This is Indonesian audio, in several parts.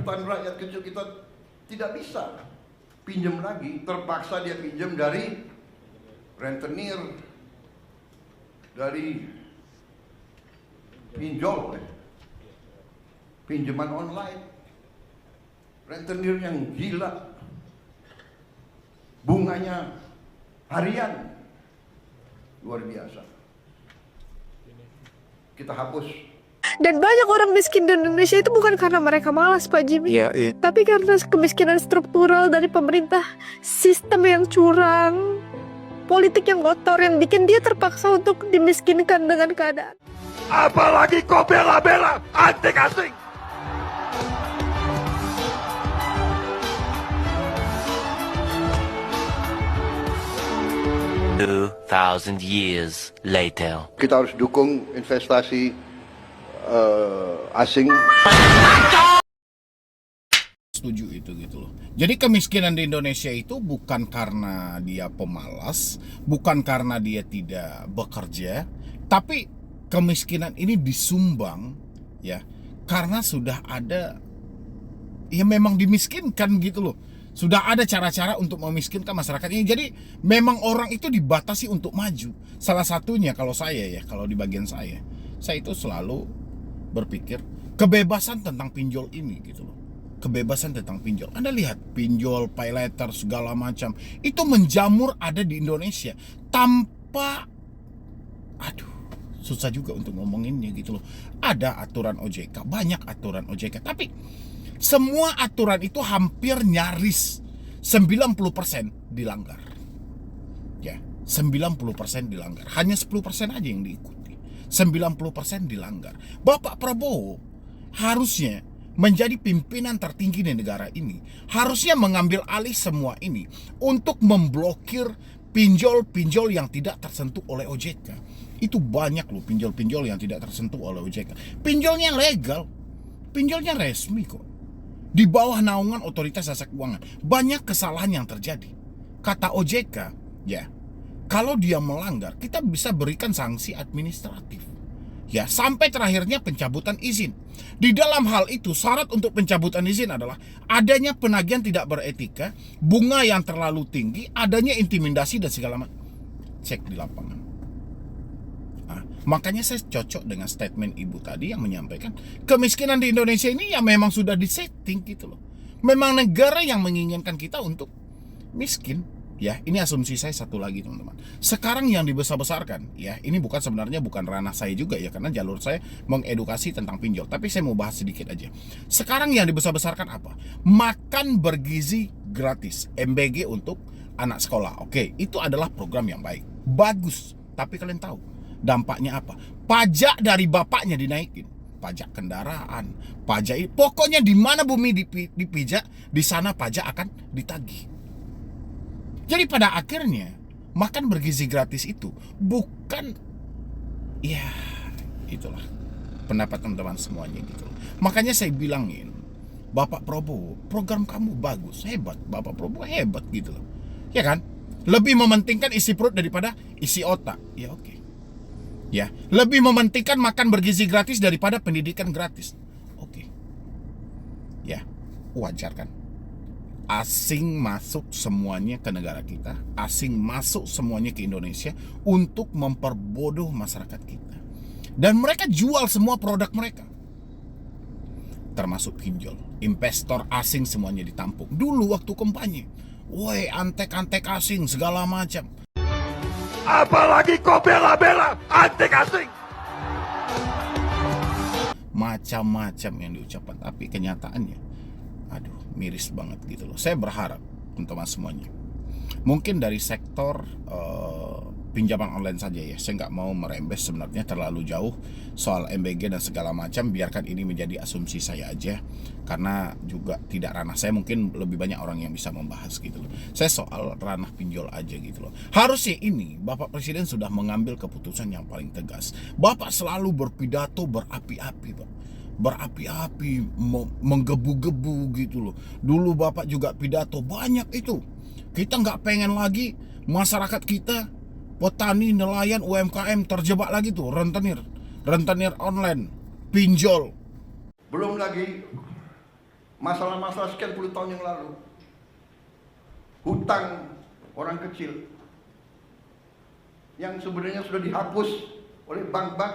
jutaan rakyat kecil kita tidak bisa pinjam lagi, terpaksa dia pinjam dari rentenir, dari pinjol, pinjaman online, rentenir yang gila, bunganya harian, luar biasa. Kita hapus. Dan banyak orang miskin di Indonesia itu bukan karena mereka malas, Pak Jimmy. Iya. Tapi karena kemiskinan struktural dari pemerintah, sistem yang curang, politik yang kotor yang bikin dia terpaksa untuk dimiskinkan dengan keadaan. Apalagi kau bela-bela antek asing. "2,000 years later." Kita harus dukung investasi asing. Setuju itu gitu loh. Jadi kemiskinan di Indonesia itu bukan karena dia pemalas, bukan karena dia tidak bekerja, tapi kemiskinan ini disumbang ya karena sudah ada ya memang dimiskinkan gitu loh. Sudah ada cara-cara untuk memiskinkan masyarakat ini. Jadi memang orang itu dibatasi untuk maju. Salah satunya kalau di bagian saya itu selalu berpikir kebebasan tentang pinjol ini gitu loh. Kebebasan tentang pinjol. Anda lihat pinjol, pay letter segala macam itu menjamur ada di Indonesia tanpa susah juga untuk ngomonginnya gitu loh. Ada aturan OJK, banyak aturan OJK, tapi semua aturan itu hampir nyaris 90% dilanggar. Ya, 90% dilanggar. Hanya 10% aja yang diikuti. 90% dilanggar. Bapak Prabowo harusnya menjadi pimpinan tertinggi di negara ini. Harusnya mengambil alih semua ini untuk memblokir pinjol-pinjol yang tidak tersentuh oleh OJK. Itu banyak loh pinjol-pinjol yang tidak tersentuh oleh OJK. Pinjolnya legal, pinjolnya resmi kok. Di bawah naungan otoritas jasa keuangan. Banyak kesalahan yang terjadi. Kata OJK, ya, kalau dia melanggar, kita bisa berikan sanksi administratif. Ya, sampai terakhirnya pencabutan izin. Di dalam hal itu, syarat untuk pencabutan izin adalah adanya penagihan tidak beretika, bunga yang terlalu tinggi, adanya intimidasi dan segala macam. Cek di lapangan. Nah, makanya saya cocok dengan statement Ibu tadi yang menyampaikan kemiskinan di Indonesia ini ya memang sudah disetting gitu loh. Memang negara yang menginginkan kita untuk miskin. Ya, ini asumsi saya satu lagi teman-teman. Sekarang yang dibesar-besarkan, ya ini sebenarnya bukan ranah saya juga ya, karena jalur saya mengedukasi tentang pinjol. Tapi saya mau bahas sedikit aja. Sekarang yang dibesar-besarkan apa? Makan bergizi gratis, MBG untuk anak sekolah. Oke, itu adalah program yang baik, bagus. Tapi kalian tahu dampaknya apa? Pajak dari bapaknya dinaikin. Pajak kendaraan, pajak, pokoknya di mana bumi dipijak, di sana pajak akan ditagih. Jadi pada akhirnya makan bergizi gratis itu bukan, ya itulah pendapat teman-teman semuanya gitu. Makanya saya bilangin, Bapak Prabowo, program kamu bagus, hebat, Bapak Prabowo hebat gitu loh. Ya kan? Lebih mementingkan isi perut daripada isi otak. Ya oke. Ya, lebih mementingkan makan bergizi gratis daripada pendidikan gratis. Oke. Ya, wajar kan? Asing masuk semuanya ke negara kita, asing masuk semuanya ke Indonesia untuk memperbodoh masyarakat kita. Dan mereka jual semua produk mereka, termasuk pinjol. Investor asing semuanya ditampung. Dulu waktu kampanye, woi antek-antek asing segala macam. Apalagi kau bela-bela antek asing. Macam-macam yang diucapkan, tapi kenyataannya miris banget gitu loh. Saya berharap teman-teman semuanya, mungkin dari sektor pinjaman online saja ya, saya nggak mau merembes sebenarnya terlalu jauh soal MBG dan segala macam. Biarkan ini menjadi asumsi saya aja, karena juga tidak ranah saya. Mungkin lebih banyak orang yang bisa membahas gitu loh. Saya soal ranah pinjol aja gitu loh. Harusnya ini Bapak Presiden sudah mengambil keputusan yang paling tegas. Bapak selalu berpidato berapi-api, Pak, berapi-api, menggebu-gebu gitu loh. Dulu Bapak juga pidato banyak itu. Kita nggak pengen lagi masyarakat kita, petani, nelayan, UMKM terjebak lagi tuh rentenir online, pinjol. Belum lagi masalah-masalah sekian puluh tahun yang lalu. Hutang orang kecil yang sebenarnya sudah dihapus oleh bank-bank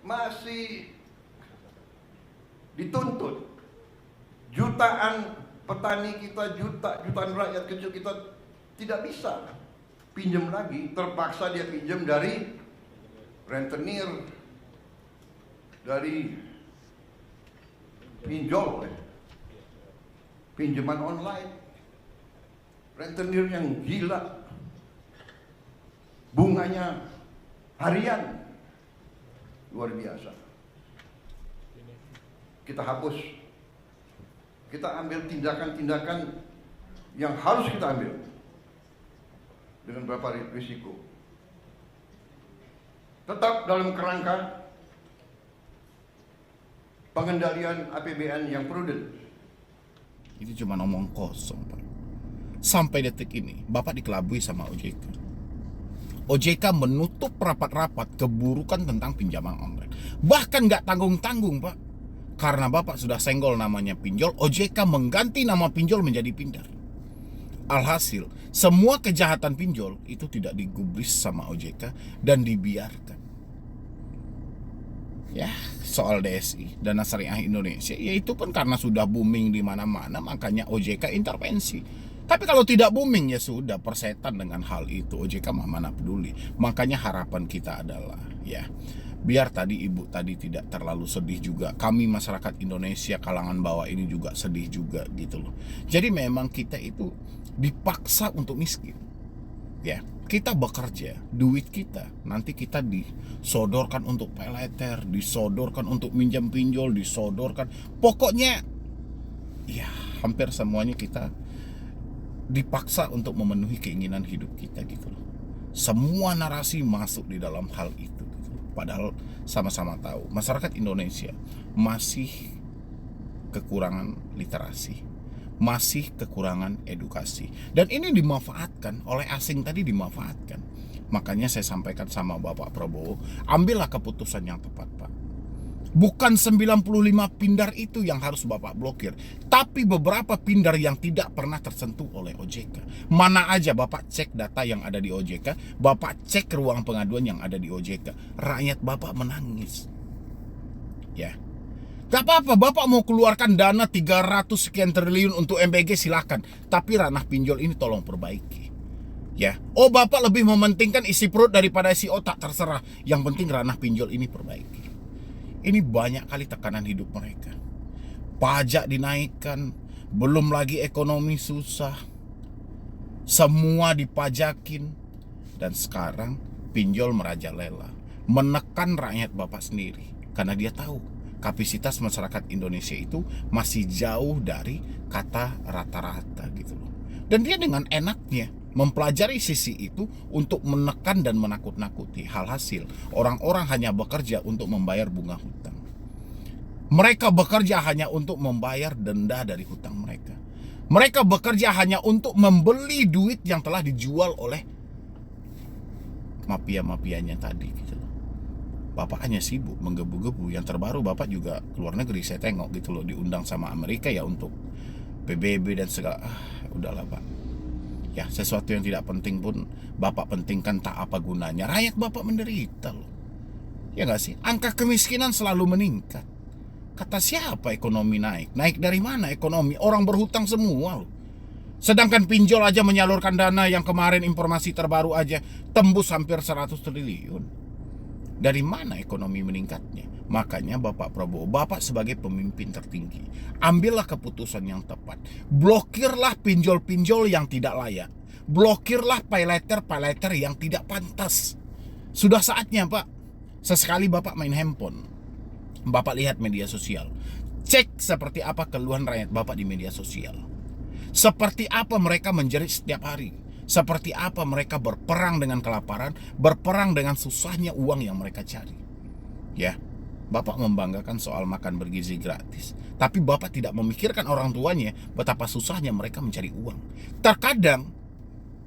masih dituntut. Jutaan petani kita, jutaan rakyat kecil kita tidak bisa pinjam lagi, terpaksa dia pinjam dari rentenir, dari pinjol, pinjaman online, rentenir yang gila, bunganya harian, luar biasa. Kita hapus, kita ambil tindakan-tindakan yang harus kita ambil dengan beberapa risiko. Tetap dalam kerangka pengendalian APBN yang prudent. Itu cuma omong kosong, Pak. Sampai detik ini Bapak dikelabui sama OJK. OJK menutup rapat-rapat keburukan tentang pinjaman online. Bahkan nggak tanggung-tanggung, Pak. Karena Bapak sudah senggol namanya pinjol, OJK mengganti nama pinjol menjadi pindar. Alhasil, semua kejahatan pinjol itu tidak digubris sama OJK dan dibiarkan. Ya, soal DSI, Dana Syariah Indonesia, ya itu pun karena sudah booming di mana-mana, makanya OJK intervensi. Tapi kalau tidak booming, ya sudah, persetan dengan hal itu. OJK mana peduli. Makanya harapan kita adalah, ya, biar tadi ibu tadi tidak terlalu sedih juga. Kami masyarakat Indonesia kalangan bawah ini juga sedih juga gitu loh. Jadi memang kita itu dipaksa untuk miskin. Ya, kita bekerja, duit kita nanti kita disodorkan untuk pay later, disodorkan untuk minjam pinjol, disodorkan. Pokoknya ya hampir semuanya kita dipaksa untuk memenuhi keinginan hidup kita gitu loh. Semua narasi masuk di dalam hal itu gitu. Padahal sama-sama tahu masyarakat Indonesia masih kekurangan literasi, masih kekurangan edukasi, dan ini dimanfaatkan oleh asing tadi, dimanfaatkan. Makanya saya sampaikan sama Bapak Prabowo, ambillah keputusan yang tepat, Pak. Bukan 95 pindar itu yang harus Bapak blokir, tapi beberapa pindar yang tidak pernah tersentuh oleh OJK. Mana aja Bapak cek data yang ada di OJK, Bapak cek ruang pengaduan yang ada di OJK. Rakyat Bapak menangis. Ya. Gak apa-apa, Bapak mau keluarkan dana 300 sekian triliun untuk MBG silakan, tapi ranah pinjol ini tolong perbaiki. Ya. Oh, Bapak lebih mementingkan isi perut daripada isi otak, terserah. Yang penting ranah pinjol ini perbaiki. Ini banyak kali tekanan hidup mereka. Pajak dinaikkan, belum lagi ekonomi susah. Semua dipajakin. Dan sekarang pinjol merajalela, menekan rakyat Bapak sendiri. Karena dia tahu kapasitas masyarakat Indonesia itu masih jauh dari kata rata-rata gitu loh. Dan dia dengan enaknya mempelajari sisi itu untuk menekan dan menakut-nakuti. Hasil, orang-orang hanya bekerja untuk membayar bunga hutang. Mereka bekerja hanya untuk membayar denda dari hutang mereka. Mereka bekerja hanya untuk membeli duit yang telah dijual oleh mafia-mafianya tadi gitu loh. Bapak hanya sibuk menggebu-gebu. Yang terbaru Bapak juga keluar negeri, saya tengok gitu loh, diundang sama Amerika ya untuk PBB dan segala. Udahlah Pak. Ya, sesuatu yang tidak penting pun Bapak pentingkan, tak apa gunanya. Rakyat Bapak menderita loh. Ya nggak sih? Angka kemiskinan selalu meningkat. Kata siapa ekonomi naik? Naik dari mana ekonomi? Orang berhutang semua loh. Sedangkan pinjol aja menyalurkan dana yang kemarin informasi terbaru aja tembus hampir 100 triliun. Dari mana ekonomi meningkatnya? Makanya Bapak Prabowo, Bapak sebagai pemimpin tertinggi, ambillah keputusan yang tepat. Blokirlah pinjol-pinjol yang tidak layak. Blokirlah pay later yang tidak pantas. Sudah saatnya Pak. Sesekali Bapak main handphone, Bapak lihat media sosial. Cek seperti apa keluhan rakyat Bapak di media sosial. Seperti apa mereka menjerit setiap hari. Seperti apa mereka berperang dengan kelaparan, berperang dengan susahnya uang yang mereka cari. Ya. Bapak membanggakan soal makan bergizi gratis, tapi Bapak tidak memikirkan orang tuanya betapa susahnya mereka mencari uang. Terkadang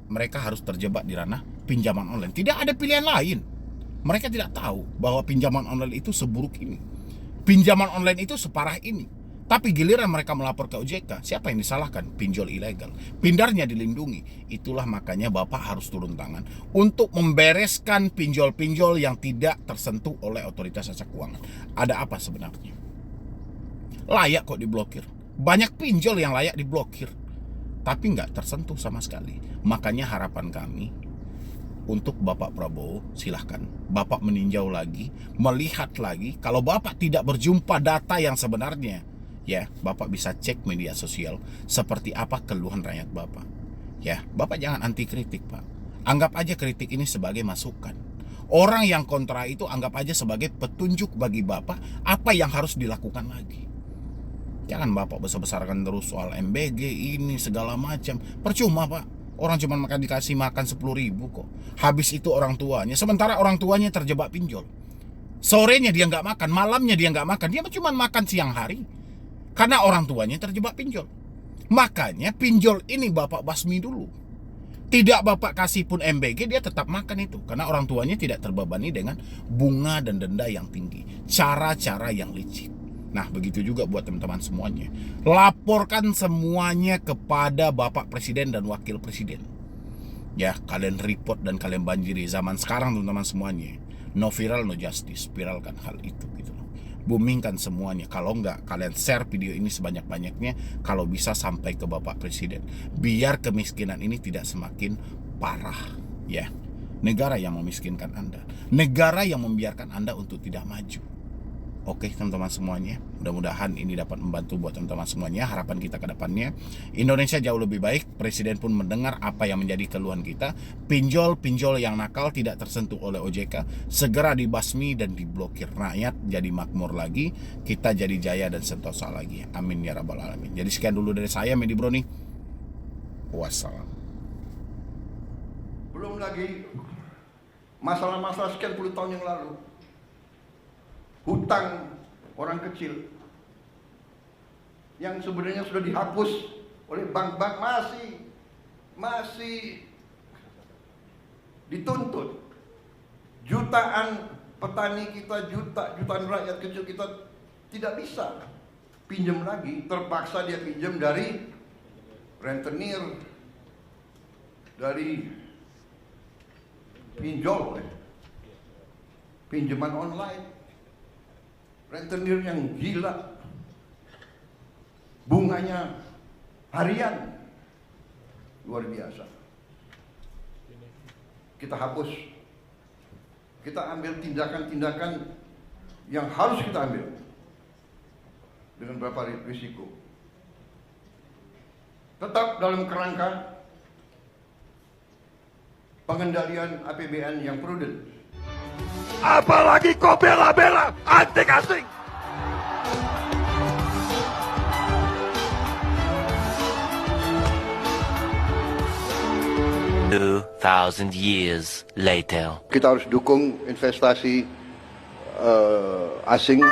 mereka harus terjebak di ranah pinjaman online. Tidak ada pilihan lain. Mereka tidak tahu bahwa pinjaman online itu seburuk ini. Pinjaman online itu separah ini. Tapi giliran mereka melapor ke OJK, siapa yang disalahkan? Pinjol ilegal. Pindarnya dilindungi. Itulah makanya Bapak harus turun tangan untuk membereskan pinjol-pinjol yang tidak tersentuh oleh otoritas jasa keuangan. Ada apa sebenarnya? Layak kok diblokir. Banyak pinjol yang layak diblokir, tapi nggak tersentuh sama sekali. Makanya harapan kami untuk Bapak Prabowo, silahkan Bapak meninjau lagi, melihat lagi. Kalau Bapak tidak berjumpa data yang sebenarnya, ya Bapak bisa cek media sosial seperti apa keluhan rakyat Bapak. Ya, Bapak jangan anti kritik, Pak. Anggap aja kritik ini sebagai masukan. Orang yang kontra itu anggap aja sebagai petunjuk bagi Bapak apa yang harus dilakukan lagi. Jangan Bapak besar-besarkan terus soal MBG ini segala macam. Percuma, Pak. Orang cuma dikasih makan 10.000 kok. Habis itu orang tuanya. Sementara orang tuanya terjebak pinjol. Sorenya dia nggak makan, malamnya dia nggak makan. Dia cuma makan siang hari. Karena orang tuanya terjebak pinjol. Makanya pinjol ini Bapak basmi dulu. Tidak Bapak kasih pun MBG, dia tetap makan itu. Karena orang tuanya tidak terbebani dengan bunga dan denda yang tinggi. Cara-cara yang licik. Nah, begitu juga buat teman-teman semuanya. Laporkan semuanya kepada Bapak Presiden dan Wakil Presiden. Ya, kalian report dan kalian banjiri zaman sekarang teman-teman semuanya. No viral, no justice. Viralkan hal itu gitu loh. Boomingkan semuanya. Kalau enggak, kalian share video ini sebanyak-banyaknya. Kalau bisa sampai ke Bapak Presiden. Biar kemiskinan ini tidak semakin parah. Ya, negara yang memiskinkan Anda. Negara yang membiarkan Anda untuk tidak maju. Oke teman-teman semuanya, mudah-mudahan ini dapat membantu buat teman-teman semuanya. Harapan kita ke depannya, Indonesia jauh lebih baik. Presiden pun mendengar apa yang menjadi keluhan kita. Pinjol-pinjol yang nakal tidak tersentuh oleh OJK segera dibasmi dan diblokir. Rakyat jadi makmur lagi, kita jadi jaya dan sentosa lagi. Amin ya rabbal alamin. Jadi sekian dulu dari saya, Medi Broni. Wassalam. Belum lagi masalah-masalah sekian puluh tahun yang lalu. Hutang orang kecil yang sebenarnya sudah dihapus oleh bank-bank masih dituntut. Jutaan petani kita, jutaan rakyat kecil kita tidak bisa pinjam lagi, terpaksa dia pinjam dari rentenir, dari pinjol, pinjaman online. Rentenir yang gila, bunganya harian, luar biasa. Kita hapus, kita ambil tindakan-tindakan yang harus kita ambil dengan beberapa risiko. Tetap dalam kerangka pengendalian APBN yang prudent. Apalagi kau bela-bela antek asing. "2,000 years later." Kita harus dukung investasi asing.